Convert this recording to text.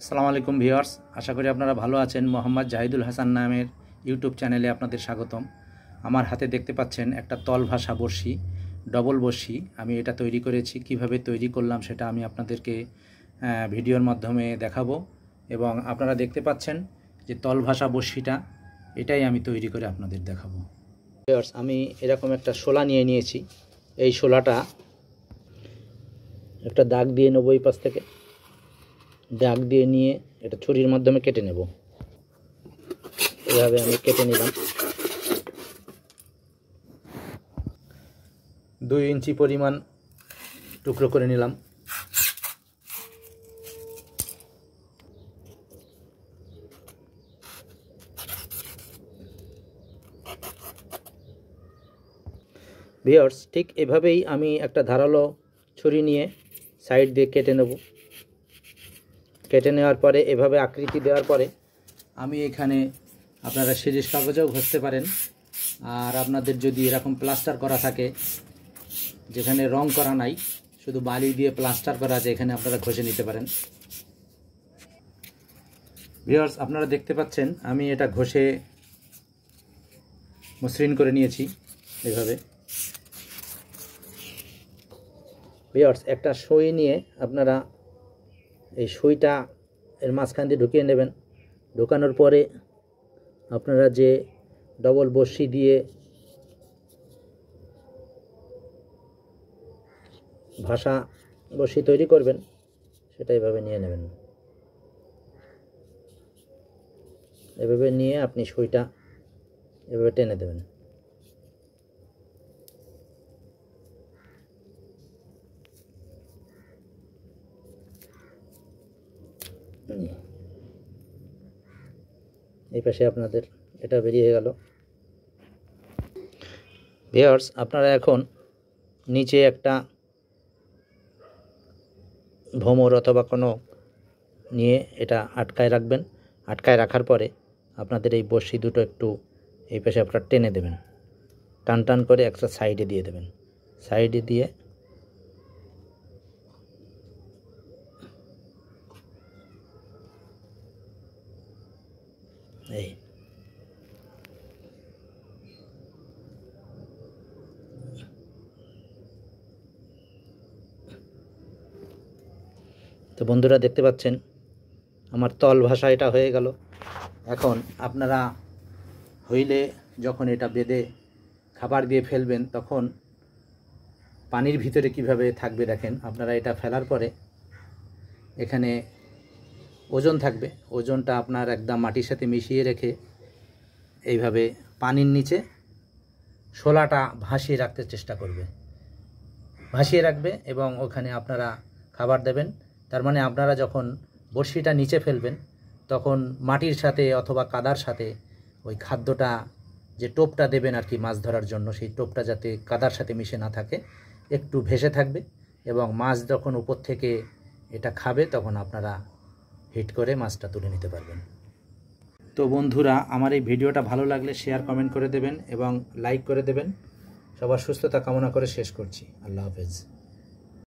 আসসালামু আলাইকুম ভিউয়ার্স, আশা করি আপনারা ভালো আছেন। মোহাম্মদ জাহিদুল হাসান নামের ইউটিউব চ্যানেলে আপনাদের স্বাগতম। আমার হাতে দেখতে পাচ্ছেন একটা তল ভাষা বড়শি, ডবল বড়শি। আমি এটা তৈরি করেছি। কিভাবে তৈরি করলাম সেটা আমি আপনাদেরকে ভিডিওর মাধ্যমে দেখাবো। এবং আপনারা দেখতে পাচ্ছেন যে তল ভাষা বড়শিটা, এটাই আমি তৈরি করে আপনাদের দেখাবো। ভিউয়ার্স, আমি এরকম একটা শোলা নিয়েছি। এই শোলাটা একটা দাগ দিয়ে নেব, এই পাশ থেকে দাগ দিয়ে নিয়ে এটা ছুরির মাধ্যমে কেটে নেব। এভাবে আমি কেটে নিলাম। 2 ইঞ্চি পরিমাণ টুকরো করে নিলাম। ভিউয়ার্স, ঠিক এভাবেই আমি একটা ধারালো ছুরি নিয়ে সাইড দিয়ে কেটে নেব। কেটে নেওয়ার পরে এভাবে আকৃতি দেওয়ার পরে আমি এখানে আপনারা সিরিজ কাগজেও ঘষতে পারেন। আর আপনাদের যদি এরকম প্লাস্টার করা থাকে, যেখানে রং করা নাই, শুধু বালি দিয়ে প্লাস্টার করা আছে, এখানে আপনারা ঘষে নিতে পারেন। ভিউয়ার্স, আপনারা দেখতে পাচ্ছেন আমি এটা ঘষে মসৃণ করে নিয়েছি এভাবে। ভিউয়ার্স, একটা সুই নিয়ে আপনারা এই সুইটা এর মাঝখান দিয়ে ঢুকিয়ে নেবেন। ঢোকানোর পরে আপনারা যে ডবল বড়শি দিয়ে ভাষা বড়শি তৈরি করবেন, সেটা এভাবে নিয়ে নেবেন। এভাবে নিয়ে আপনি সুইটা এভাবে টেনে দেবেন। এই পাশে আপনাদের এটা বেরিয়ে গেল। ভিউয়ার্স, আপনারা এখন নিচে একটা ভোমর অথবা কোনো নিয়ে এটা আটকায় রাখবেন। আটকায় রাখার পরে আপনাদের এই বড়শি দুটো একটু এই পাশে আপনারা টেনে দেবেন। টান টান করে একটা সাইডে দিয়ে দেবেন। সাইডে দিয়ে এই তো বন্ধুরা, দেখতে পাচ্ছেন আমার তল ভাষা এটা হয়ে গেল। এখন আপনারা হইলে যখন এটা বেঁধে খাবার দিয়ে ফেলবেন, তখন পানির ভিতরে কিভাবে থাকবে দেখেন। আপনারা এটা ফেলার পরে এখানে ওজন থাকবে। ওজনটা আপনার একদম মাটির সাথে মিশিয়ে রেখে এইভাবে পানির নিচে শোলাটা ভাসিয়ে রাখতে চেষ্টা করবে, ভাসিয়ে রাখবে এবং ওখানে আপনারা খাবার দেবেন। তার মানে আপনারা যখন বড়শিটা নিচে ফেলবেন, তখন মাটির সাথে অথবা কাদার সাথে ওই খাদ্যটা, যে টোপটা দেবেন আর কি মাছ ধরার জন্য, সেই টোপটা যাতে কাদার সাথে মিশে না থাকে, একটু ভেসে থাকবে। এবং মাছ যখন উপর থেকে এটা খাবে, তখন আপনারা হিট করে মাছটা তুলে নিতে পারবেন। তো বন্ধুরা, আমার এই ভিডিওটা ভালো লাগলে শেয়ার কমেন্ট করে দেবেন এবং লাইক করে দেবেন। সবার সুস্থতা কামনা করে শেষ করছি। আল্লাহ হাফেজ।